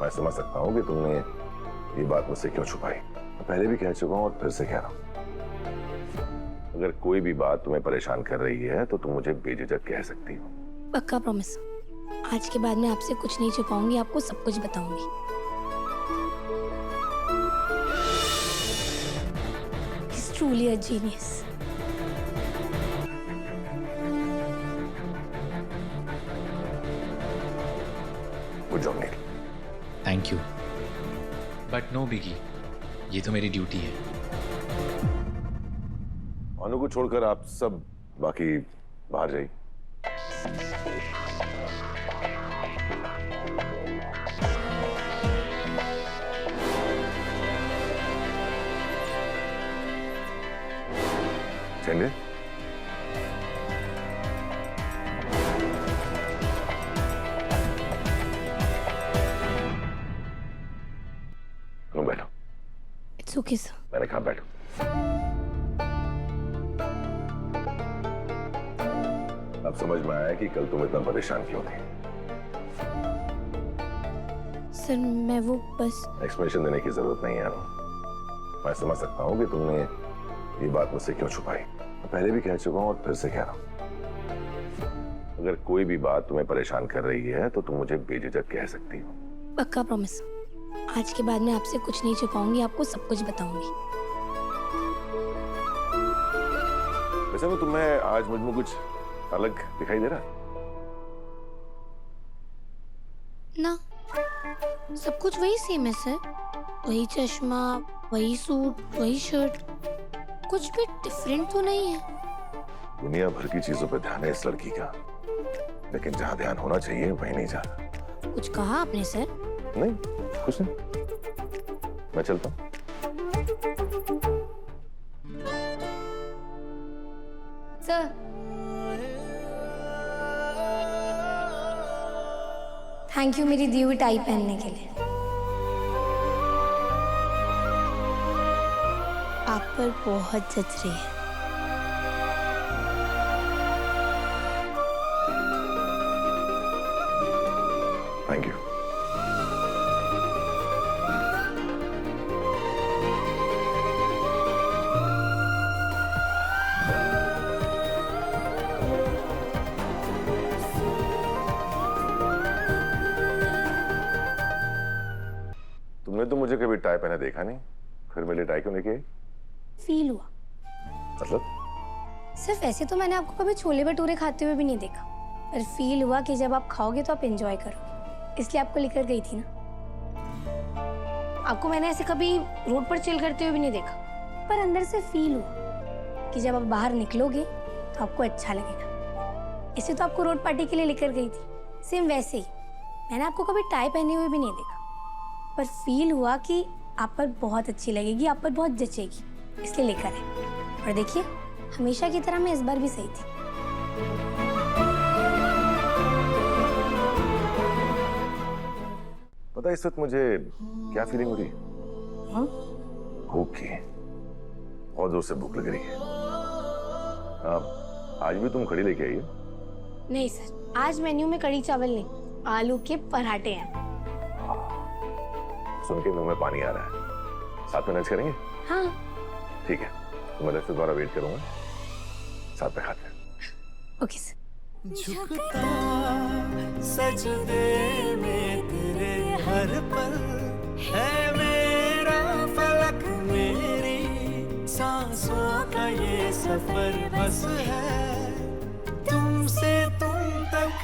मैं समझ सकता हूँ कि तुमने ये बात मुझसे क्यों छुपाई। मैं पहले भी कह चुका हूँ और फिर से कह रहा हूँ, अगर कोई भी बात तुम्हें परेशान कर रही है तो तुम मुझे बेझिझक कह सकती हो। पक्का प्रॉमिस। आज के बाद मैं आपसे कुछ नहीं छुपाऊंगी, आपको सब कुछ बताऊंगी। He's truly a genius. Good job Neel. Thank you, but no biggie, ये तो मेरी ड्यूटी है। अनु को छोड़कर आप सब बाकी बाहर जाइए। चंडे, अनु बैठो। It's okay, sir. मैंने कहा बैठो। अब समझ में आया कि कल तुम इतना परेशान क्यों थे। सर मैं वो बस एक्सप्लेनेशन देने की जरूरत नहीं है अनु। मैं समझ सकता हूँ कि तुमने ये बात मुझसे क्यों छुपाई। मैं पहले भी कह चुका हूँ और फिर से कह रहा हूँ, अगर कोई भी बात तुम्हें परेशान कर रही है तो तुम मुझे बेझिझक कह सकती हो। पक्का प्रॉमिस। आज के बाद मैं आपसे कुछ नहीं छुपाऊंगी, आपको सब कुछ बताऊंगी। वैसे मैं तुम्हें आज मुझ में कुछ अलग दिखाई दे रहा? ना, सब कुछ वही सेम है सर। वही चश्मा, वही सूट, वही शर्ट, कुछ भी डिफरेंट तो नहीं है। दुनिया भर की चीजों पर ध्यान है इस लड़की का, लेकिन जहाँ ध्यान होना चाहिए वहीं नहीं जा रहा। कुछ कहा आपने सर? नहीं, कुछ नहीं। मैं चलता हूँ। सर थैंक यू मेरी दी हुई टाई पहनने के लिए। आप पर बहुत जच रही है। Thank you. तुमने तो मुझे कभी टाई पहने देखा नहीं, फिर मेरे लिए टाई क्यों लेके आई? फील हुआ। मतलब? सिर्फ ऐसे तो मैंने आपको कभी छोले भटूरे खाते हुए भी नहीं देखा, पर फील हुआ कि जब आप खाओगे तो आप एंजॉय करोगे, इसलिए आपको लेकर गई थी ना। आपको मैंने ऐसे कभी रोड पर चिल करते हुए भी नहीं देखा, पर अंदर से फील हुआ कि जब आप बाहर निकलोगे तो आपको अच्छा लगेगा, इसलिए तो आपको रोड पार्टी के लिए लेकर गई थी। सेम वैसे ही मैंने आपको कभी टाई पहने हुए भी नहीं देखा, पर फील हुआ कि आप पर बहुत अच्छी लगेगी, आप पर बहुत जचेगी, इसलिए लेकर आए। और देखिए, हमेशा की तरह मैं इस बार भी सही थी। पता है इस वक्त मुझे क्या फीलिंग हो रही है? हाँ? भूख की। बहुत जोर से भूख लग रही है। आज भी तुम कढ़ी लेके आई हो? नहीं सर, आज मेन्यू में कढ़ी चावल नहीं, आलू के पराठे हैं। सुन के मुंह में पानी आ रहा है। साथ में लंच करेंगे? हाँ ठीक है, तो मैं लंच दोबारा वेट करूंगा, साथ में खाते हैं। Okay sir. झुकता सजदे में तेरे हर पल है मेरा फलक, मेरी सांसों का ये सफर बस है तुमसे तुम तक।